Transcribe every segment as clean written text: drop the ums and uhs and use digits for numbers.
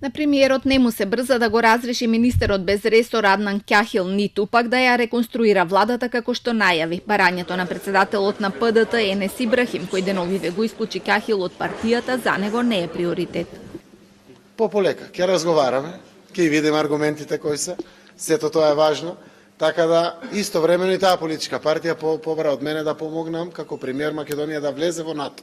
На премиерот не му се брза да го разреши министерот без ресор Аднан Ќахил, ниту пак да ја реконструира владата како што најави. Барањето на председателот на ПДТ Енес Ибрахим, кој деновиве го исклучи Ќахил од партијата, за него не е приоритет. Пополека, ќе разговараме, ќе видиме аргументите кои се, сето тоа е важно, така да истовремено и таа политичка партија побара од мене да помогнам како премиер Македонија да влезе во НАТО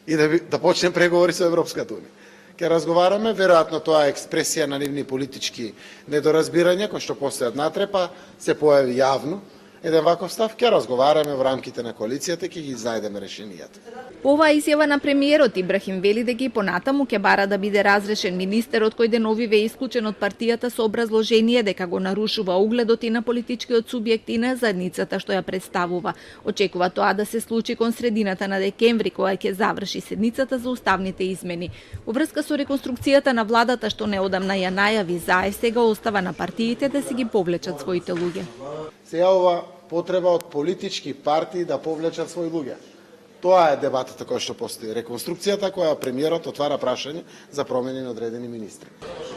и да почнем преговори со Европската унија. Ќе разговараме, веројатно тоа е експресија на нивни политички недоразбирања кои што постојат натре, па се појави јавно еден ваков став, ќе разговараме во рамките на коалицијата, ќе ги најдеме решенијата. По оваа изјава на премиерот Ибрахим вели дека и понатаму ќе бара да биде разрешен министерот кој деновиве е исклучен од партијата со образложение дека го нарушува угледот и на политичкиот субјект и на заедницата што ја представува. Очекува тоа да се случи кон средината на декември, која ќе заврши седницата за уставните измени. Во врска со реконструкцијата на владата што неодамна ја најави ЗАЕ, сега остава на партиите да си ги повлечат своите луѓе. Се јавува потреба од политички партии да повлечат своји луѓе. Тоа е дебатата која што постои. Реконструкцијата која премиерот отвара прашање за промени на одредени министри.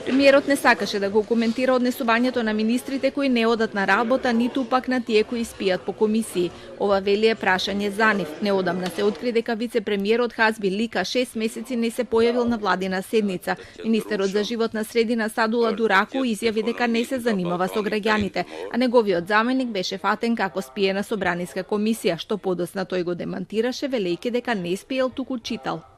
Премиерот не сакаше да го коментира однесувањето на министрите кои не одат на работа, ниту пак на тие кои спијат по комисии. Ова вели е прашање за нив. Неодамна се откри дека вице-премиерот Хазби Лика 6 месеци не се појавил на владина седница. Министерот за животна средина Садула Дураку изјави дека не се занимава со граѓаните, а неговиот заменик беше фатен како спие на собраниска комисија, што подоцна тој го демантираше велејќи дека не спиел, туку читал.